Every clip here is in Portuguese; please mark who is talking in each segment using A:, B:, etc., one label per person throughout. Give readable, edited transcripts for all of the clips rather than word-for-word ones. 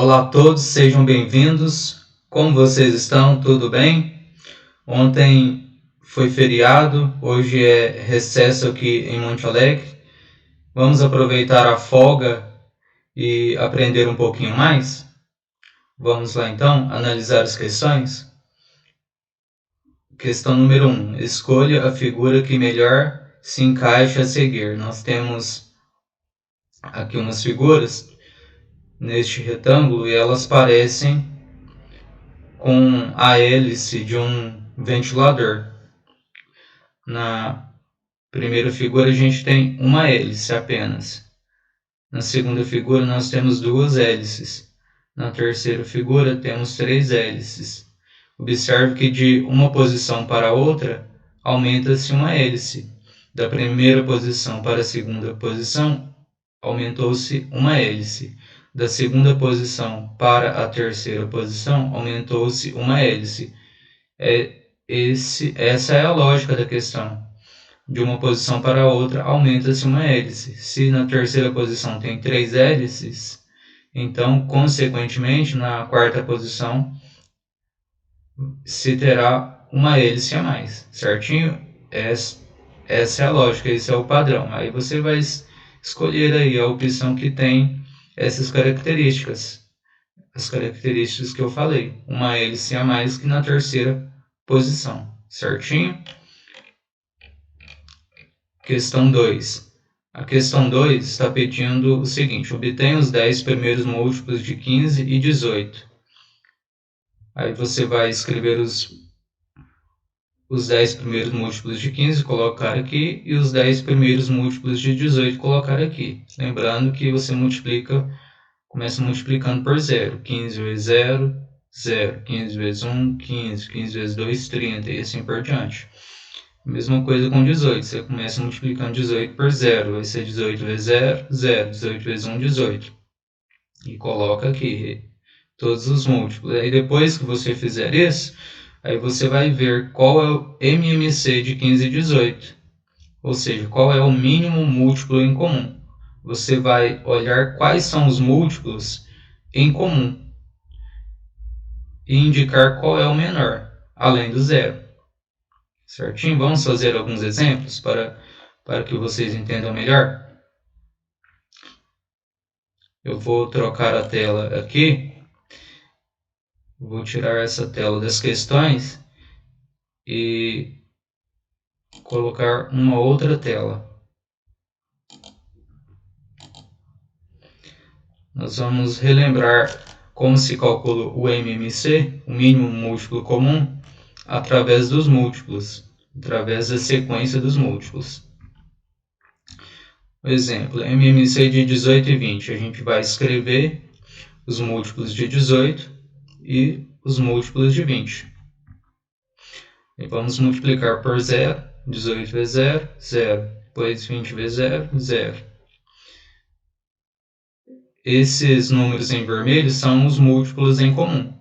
A: Olá a todos, sejam bem-vindos. Como vocês estão? Tudo bem? Ontem foi feriado, hoje é recesso aqui em Monte Alegre. Vamos aproveitar a folga e aprender um pouquinho mais? Vamos lá então analisar as questões? Questão número 1. Escolha a figura que melhor se encaixa a seguir. Nós temos aqui umas figuras neste retângulo e elas parecem com a hélice de um ventilador. Na primeira figura a gente tem uma hélice apenas. Na segunda figura nós temos duas hélices. Na terceira figura temos três hélices. Observe que de uma posição para outra aumenta-se uma hélice. Da primeira posição para a segunda posição aumentou-se uma hélice. Da segunda posição para a terceira posição aumentou-se uma hélice. Essa é a lógica da questão. De uma posição para a outra aumenta-se uma hélice. Se na terceira posição tem três hélices, então, consequentemente, na quarta posição se terá uma hélice a mais, certinho? Essa é a lógica, esse é o padrão. Aí você vai escolher aí a opção que tem essas características, as características que eu falei, uma hélice a mais que na terceira posição, certinho? Questão 2. A questão 2 está pedindo o seguinte: obtenha os 10 primeiros múltiplos de 15 e 18. Aí você vai escrever os 10 primeiros múltiplos de 15, colocar aqui, e os 10 primeiros múltiplos de 18, colocar aqui. Lembrando que você começa multiplicando por 0. 15 vezes 0, 0. 15 vezes 1, 15. 15 vezes 2, 30, e assim por diante. Mesma coisa com 18, você começa multiplicando 18 por 0, vai ser 18 vezes 0, 0, 18 vezes 1, 18. E coloca aqui todos os múltiplos. Aí depois que você fizer isso, aí você vai ver qual é o MMC de 15 e 18. Ou seja, qual é o mínimo múltiplo em comum. Você vai olhar quais são os múltiplos em comum e indicar qual é o menor, além do zero. Certinho? Vamos fazer alguns exemplos para que vocês entendam melhor. Eu vou trocar a tela aqui. Vou tirar essa tela das questões e colocar uma outra tela. Nós vamos relembrar como se calcula o MMC, o mínimo múltiplo comum, através dos múltiplos, através da sequência dos múltiplos. Exemplo, MMC de 18 e 20. A gente vai escrever os múltiplos de 18 e os múltiplos de 20. E vamos multiplicar por 0. 18 vezes 0, 0. Depois 20 vezes 0, 0. Esses números em vermelho são os múltiplos em comum.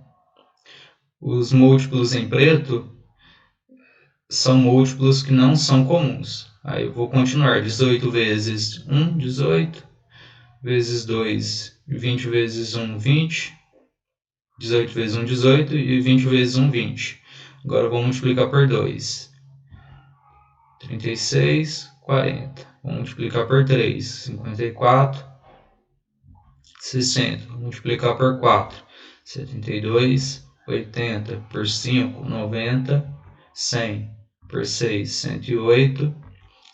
A: Os múltiplos em preto são múltiplos que não são comuns. Aí eu vou continuar. 18 vezes 1, 18. Vezes 2, 20 vezes 1, 20. 18 vezes 1, 18. E 20 vezes 1, 20. Agora eu vou multiplicar por 2. 36, 40. Vou multiplicar por 3. 54. 60. Vou multiplicar por 4. 72. 80. Por 5. 90. 100. Por 6. 108.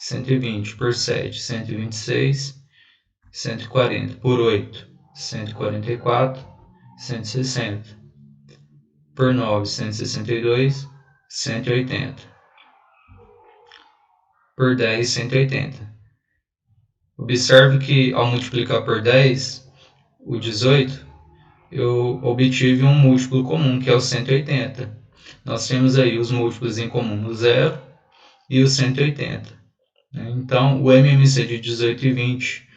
A: 120. Por 7. 126. 140. Por 8. 144. 160. Por 9. 162. 180. Por 10. 180. Observe que ao multiplicar por 10, o 18, eu obtive um múltiplo comum, que é o 180. Nós temos aí os múltiplos em comum, o 0 e o 180. Então, o MMC de 18 e 20,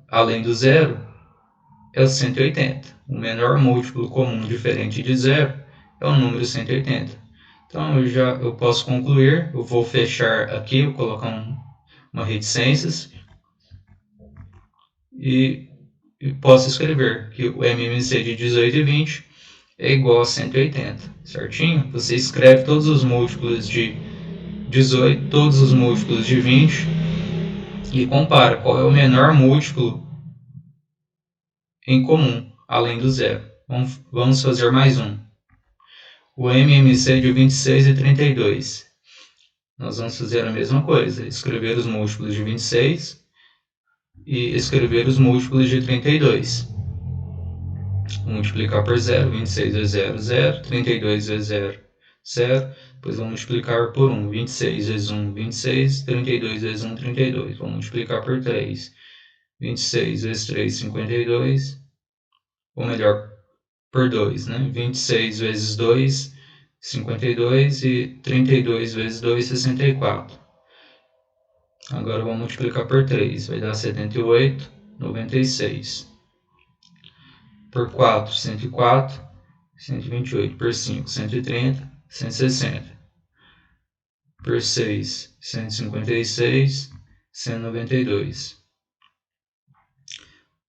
A: além do 0, é o 180. O menor múltiplo comum diferente de 0 é o número 180. Então, eu posso concluir, eu vou fechar aqui, vou colocar uma reticências, e posso escrever que o MMC de 18 e 20 é igual a 180, certinho? Você escreve todos os múltiplos de 18, todos os múltiplos de 20 e compara qual é o menor múltiplo em comum, além do zero. Vamos fazer mais um. O MMC de 26 e 32. Nós vamos fazer a mesma coisa, escrever os múltiplos de 26 e escrever os múltiplos de 32. Multiplicar por 0, 26 vezes 0, 0, 32 vezes 0, 0, depois vamos multiplicar por 1, 26 vezes 1, 26, 32 vezes 1, 32, vamos multiplicar por 3, 26 vezes 3, 52, ou melhor, por 2, né? 26 vezes 2, 52 e 32 vezes 2, 64. Agora vamos multiplicar por 3, vai dar 78, 96. Por 4, 104, 128. Por 5, 130, 160. Por 6, 156, 192.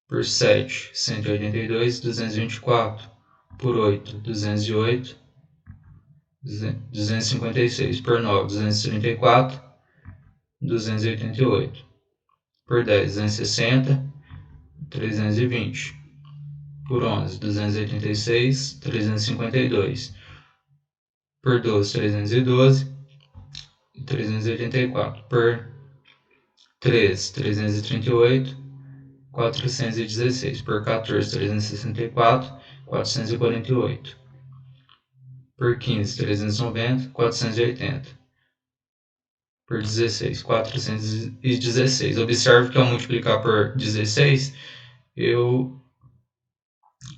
A: Por 7, 182, 224. Por 8, 208, 256. Por 9, 234, 288. Por 10, 260, 320. Por 11, 286, 352. Por 12, 312 e 384. Por 13, 338, 416. Por 14, 364, 448. Por 15, 390, 480. Por 16, 416. Observe que ao multiplicar por 16, eu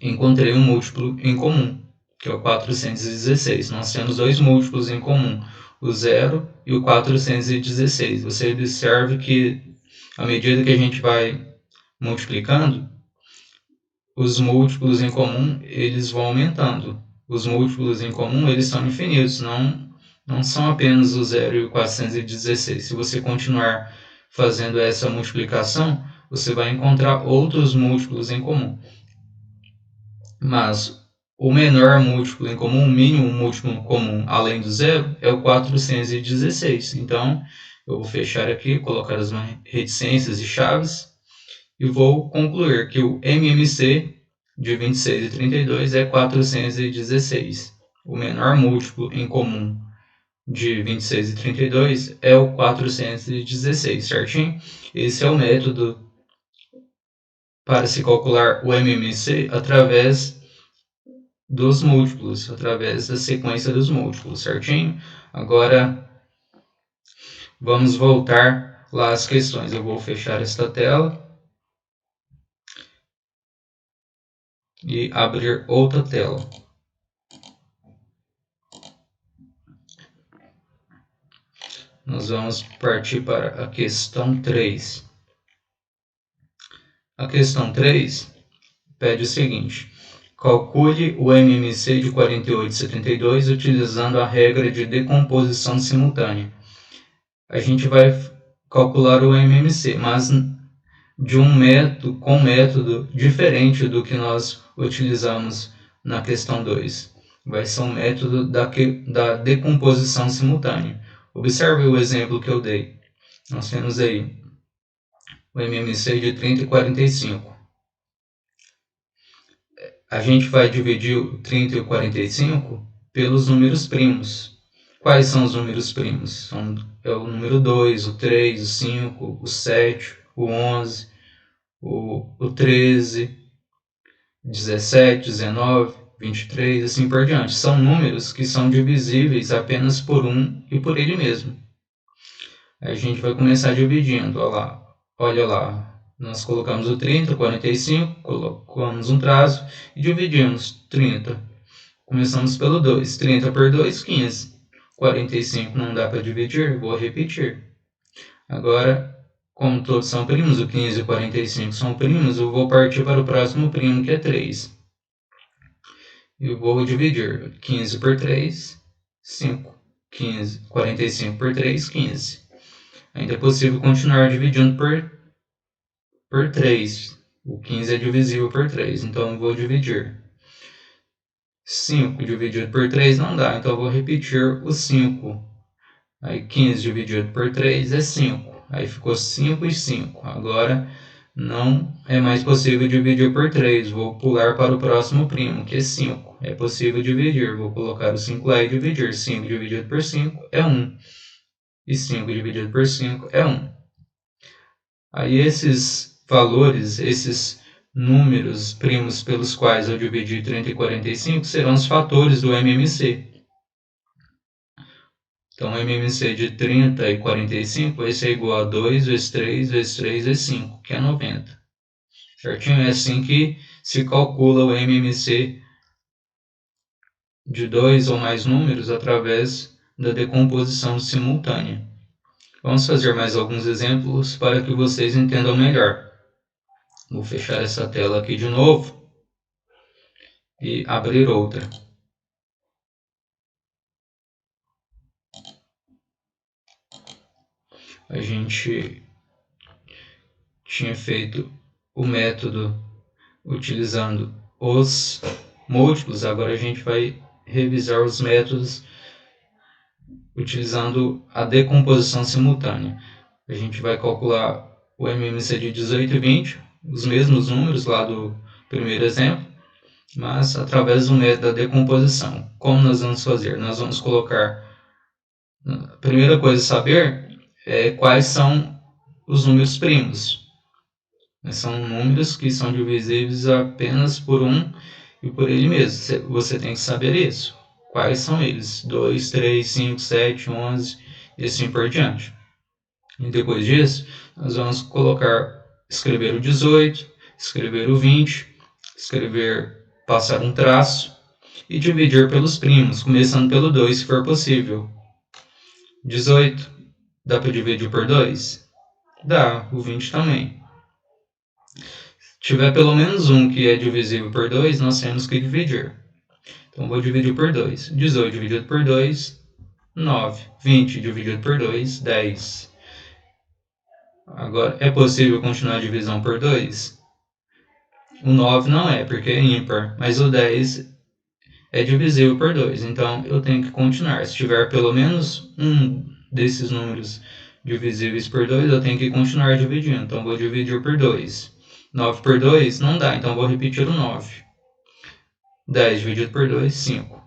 A: encontrei um múltiplo em comum, que é o 416. Nós temos dois múltiplos em comum, o 0 e o 416. Você observa que, à medida que a gente vai multiplicando, os múltiplos em comum eles vão aumentando. Os múltiplos em comum eles são infinitos, não são apenas o 0 e o 416. Se você continuar fazendo essa multiplicação, você vai encontrar outros múltiplos em comum. Mas o menor múltiplo em comum, o mínimo múltiplo comum além do zero, é o 416. Então, eu vou fechar aqui, colocar as reticências e chaves e vou concluir que o MMC de 26 e 32 é 416. O menor múltiplo em comum de 26 e 32 é o 416, certinho? Esse é o método para se calcular o MMC através dos múltiplos, através da sequência dos múltiplos, certinho? Agora, vamos voltar lá às questões. Eu vou fechar esta tela e abrir outra tela. Nós vamos partir para a questão 3. A questão 3 pede o seguinte: calcule o MMC de 48,72 utilizando a regra de decomposição simultânea. A gente vai calcular o MMC, mas de um método, com um método diferente do que nós utilizamos na questão 2. Vai ser um método da decomposição simultânea. Observe o exemplo que eu dei. Nós temos aí o MMC de 30 e 45. A gente vai dividir o 30 e o 45 pelos números primos. Quais são os números primos? É o número 2, o 3, o 5, o 7, o 11, o 13, 17, 19, 23, assim por diante. São números que são divisíveis apenas por um e por ele mesmo. A gente vai começar dividindo, olha lá. Nós colocamos o 30, 45, colocamos um traço e dividimos 30. Começamos pelo 2. 30 por 2, 15. 45 não dá para dividir, vou repetir. Agora, como todos são primos, o 15 e o 45 são primos, eu vou partir para o próximo primo, que é 3. Eu vou dividir 15 por 3, 5. 15, 45 por 3, 15. Ainda é possível continuar dividindo por 3. O 15 é divisível por 3, então eu vou dividir. 5 dividido por 3 não dá, então eu vou repetir o 5. Aí 15 dividido por 3 é 5. Aí ficou 5 e 5. Agora não é mais possível dividir por 3. Vou pular para o próximo primo, que é 5. É possível dividir. Vou colocar o 5 lá e dividir. 5 dividido por 5 é 1. E 5 dividido por 5 é 1. Aí esses valores, esses números primos pelos quais eu dividi 30 e 45 serão os fatores do MMC. Então, o MMC de 30 e 45, esse é igual a 2 vezes 3 vezes 3 vezes 5, que é 90. Certinho? É assim que se calcula o MMC de dois ou mais números através da decomposição simultânea. Vamos fazer mais alguns exemplos para que vocês entendam melhor. Vou fechar essa tela aqui de novo e abrir outra. A gente tinha feito o método utilizando os múltiplos, agora a gente vai revisar os métodos utilizando a decomposição simultânea. A gente vai calcular o MMC de 18 e 20, os mesmos números lá do primeiro exemplo, mas através do método da decomposição. Como nós vamos fazer? Nós vamos colocar... A primeira coisa a saber é quais são os números primos. São números que são divisíveis apenas por 1 e por ele mesmo. Você tem que saber isso. Quais são eles? 2, 3, 5, 7, 11 e assim por diante. E depois disso, nós vamos escrever o 18, escrever o 20, passar um traço e dividir pelos primos, começando pelo 2, se for possível. 18, dá para dividir por 2? Dá, o 20 também. Se tiver pelo menos um que é divisível por 2, nós temos que dividir. Então, vou dividir por 2. 18 dividido por 2, 9. 20 dividido por 2, 10. Agora, é possível continuar a divisão por 2? O 9 não é, porque é ímpar, mas o 10 é divisível por 2. Então, eu tenho que continuar. Se tiver pelo menos um desses números divisíveis por 2, eu tenho que continuar dividindo. Então, vou dividir por 2. 9 por 2 não dá, então vou repetir o 9. 10 dividido por 2, 5.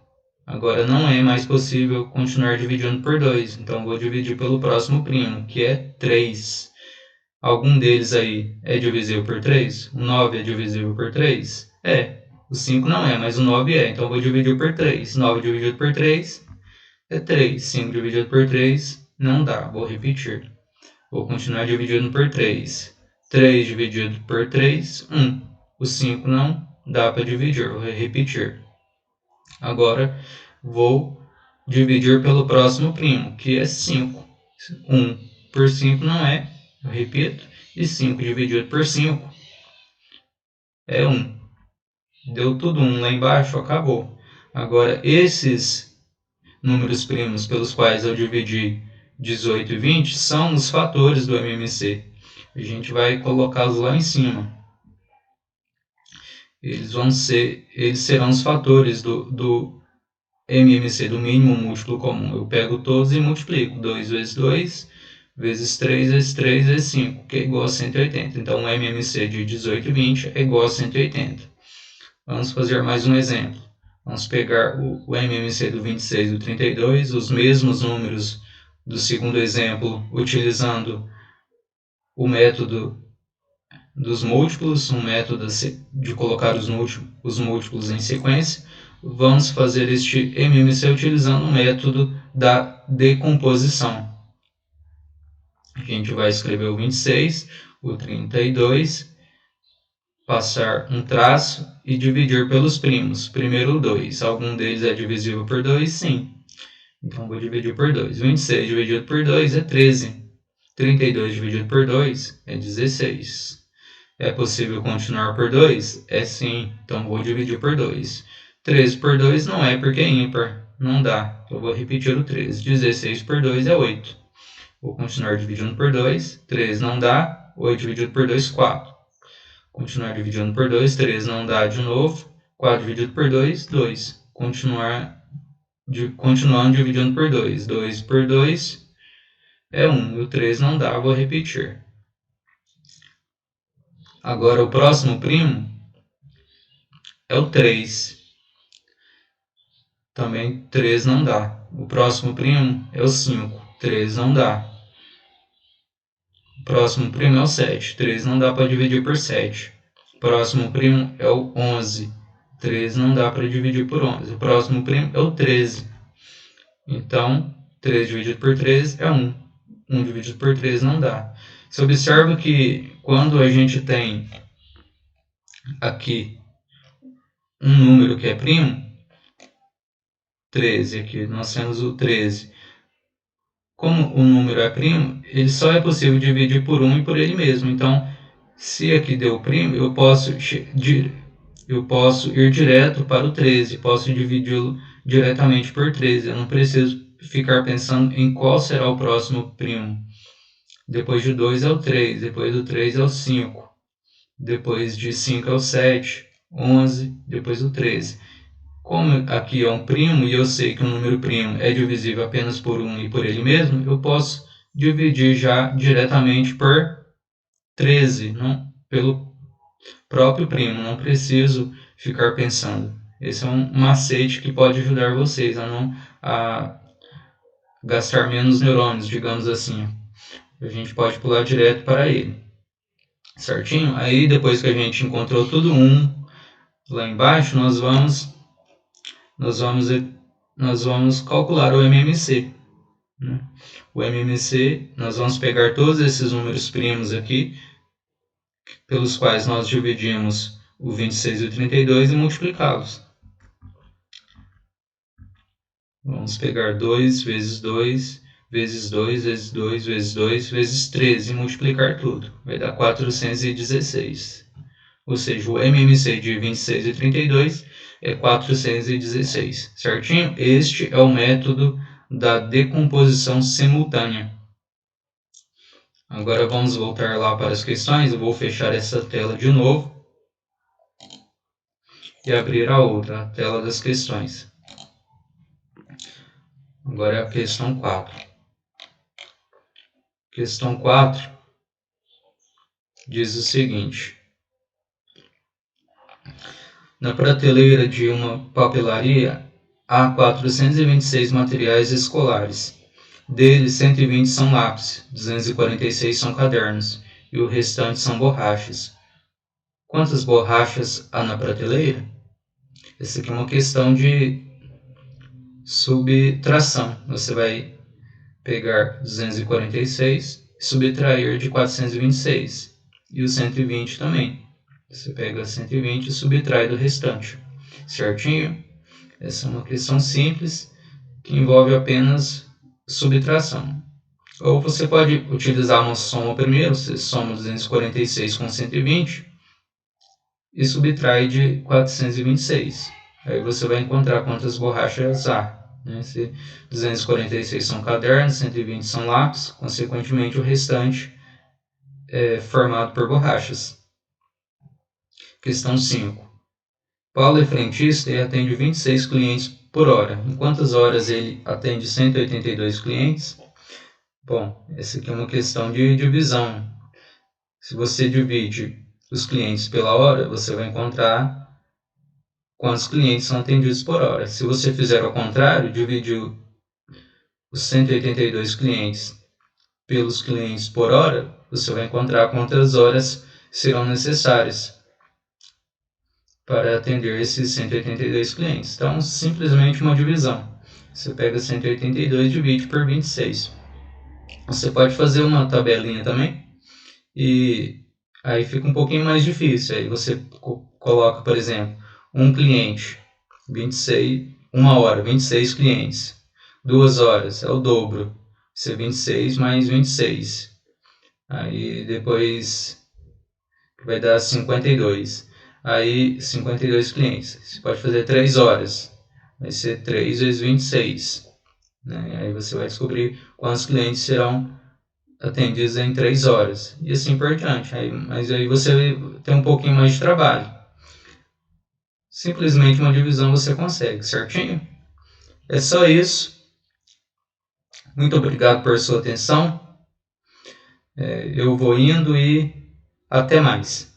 A: Agora não é mais possível continuar dividindo por 2, então vou dividir pelo próximo primo, que é 3. Algum deles aí é divisível por 3? O 9 é divisível por 3? É. O 5 não é, mas o 9 é, então vou dividir por 3. 9 dividido por 3 é 3. 5 dividido por 3 não dá, vou repetir. Vou continuar dividindo por 3. 3 dividido por 3, 1. O 5 não dá para dividir, vou repetir. Agora, vou dividir pelo próximo primo, que é 5. 1 por 5 não é, eu repito. E 5 dividido por 5 é 1. Deu tudo 1 lá embaixo, acabou. Agora, esses números primos pelos quais eu dividi 18 e 20 são os fatores do MMC. A gente vai colocá-los lá em cima. Eles serão os fatores do MMC, do mínimo múltiplo comum. Eu pego todos e multiplico. 2 vezes 2, vezes 3, vezes 3, vezes 5, que é igual a 180. Então, o MMC de 18 e 20 é igual a 180. Vamos fazer mais um exemplo. Vamos pegar o MMC do 26 e do 32, os mesmos números do segundo exemplo, utilizando o método dos múltiplos, um método de colocar os múltiplos em sequência. Vamos fazer este MMC utilizando o método da decomposição. A gente vai escrever o 26, o 32, passar um traço e dividir pelos primos. Primeiro o 2. Algum deles é divisível por 2? Sim. Então, vou dividir por 2. 26 dividido por 2 é 13. 32 dividido por 2 é 16. É possível continuar por 2? É sim. Então, vou dividir por 2. 13 por 2 não é, porque é ímpar. Não dá. Eu vou repetir o 13. 16 por 2 é 8. Vou continuar dividindo por 2. 13 não dá. 8 dividido por 2, 4. Continuar dividindo por 2, 3 não dá de novo. 4 dividido por 2, 2. Continuando dividindo por 2. 2 por 2 é 1. O 3 não dá, vou repetir. Agora o próximo primo é o 3. Também 3 não dá. O próximo primo é o 5. 3 não dá. O próximo primo é o 7. 3 não dá para dividir por 7. O próximo primo é o 11. 3 não dá para dividir por 11. O próximo primo é o 13. Então, 3 dividido por 3 é 1. 1 dividido por 3 não dá. Você observa que quando a gente tem aqui um número que é primo, 13 aqui, nós temos o 13. Como o número é primo, ele só é possível dividir por 1 e por ele mesmo. Então, se aqui deu primo, eu posso ir direto para o 13, posso dividi-lo diretamente por 13. Eu não preciso ficar pensando em qual será o próximo primo. Depois de 2 é o 3, depois do 3 é o 5, depois de 5 é o 7, 11, depois o 13. Como aqui é um primo e eu sei que um número primo é divisível apenas por 1 e por ele mesmo, eu posso dividir já diretamente por 13, não, pelo próprio primo, não preciso ficar pensando. Esse é um macete que pode ajudar vocês a gastar menos neurônios, digamos assim. A gente pode pular direto para ele. Certinho? Aí depois que a gente encontrou tudo 1 lá embaixo, nós vamos calcular o MMC. O MMC, nós vamos pegar todos esses números primos aqui, pelos quais nós dividimos o 26 e o 32 e multiplicá-los. Vamos pegar 2 vezes 2, vezes 2, vezes 2, vezes 2, vezes 13 e multiplicar tudo. Vai dar 416. Ou seja, o MMC de 26 e 32 é 416, certinho? Este é o método da decomposição simultânea. Agora vamos voltar lá para as questões. Eu vou fechar essa tela de novo e abrir a outra, a tela das questões. Agora é a questão 4. Questão 4 diz o seguinte: na prateleira de uma papelaria há 426 materiais escolares. Deles, 120 são lápis, 246 são cadernos e o restante são borrachas. Quantas borrachas há na prateleira? Essa aqui é uma questão de subtração. Você vai pegar 246 e subtrair de 426. E o 120 também. Você pega 120 e subtrai do restante. Certinho? Essa é uma questão simples que envolve apenas subtração. Ou você pode utilizar uma soma primeiro. Você soma 246 com 120 e subtrai de 426. Aí você vai encontrar quantas borrachas há. Se 246 são cadernos, 120 são lápis, consequentemente o restante é formado por borrachas. Questão 5. Paulo é frentista e atende 26 clientes por hora. Em quantas horas ele atende 182 clientes? Bom, essa aqui é uma questão de divisão. Se você divide os clientes pela hora, você vai encontrar quantos clientes são atendidos por hora. Se você fizer ao contrário, dividir os 182 clientes pelos clientes por hora, você vai encontrar quantas horas serão necessárias para atender esses 182 clientes. Então, simplesmente uma divisão. Você pega 182 e divide por 26. Você pode fazer uma tabelinha também, e aí fica um pouquinho mais difícil. Aí você coloca, por exemplo, um cliente, 26, 1 hora, 26 clientes. 2 horas é o dobro, isso é 26 mais 26. Aí depois vai dar 52. Aí 52 clientes. Você pode fazer 3 horas, vai ser 3 vezes 26. Aí você vai descobrir quantos clientes serão atendidos em 3 horas. E assim por diante. Mas aí você tem um pouquinho mais de trabalho. Simplesmente uma divisão você consegue, certinho? É só isso. Muito obrigado por sua atenção. Eu vou indo e até mais.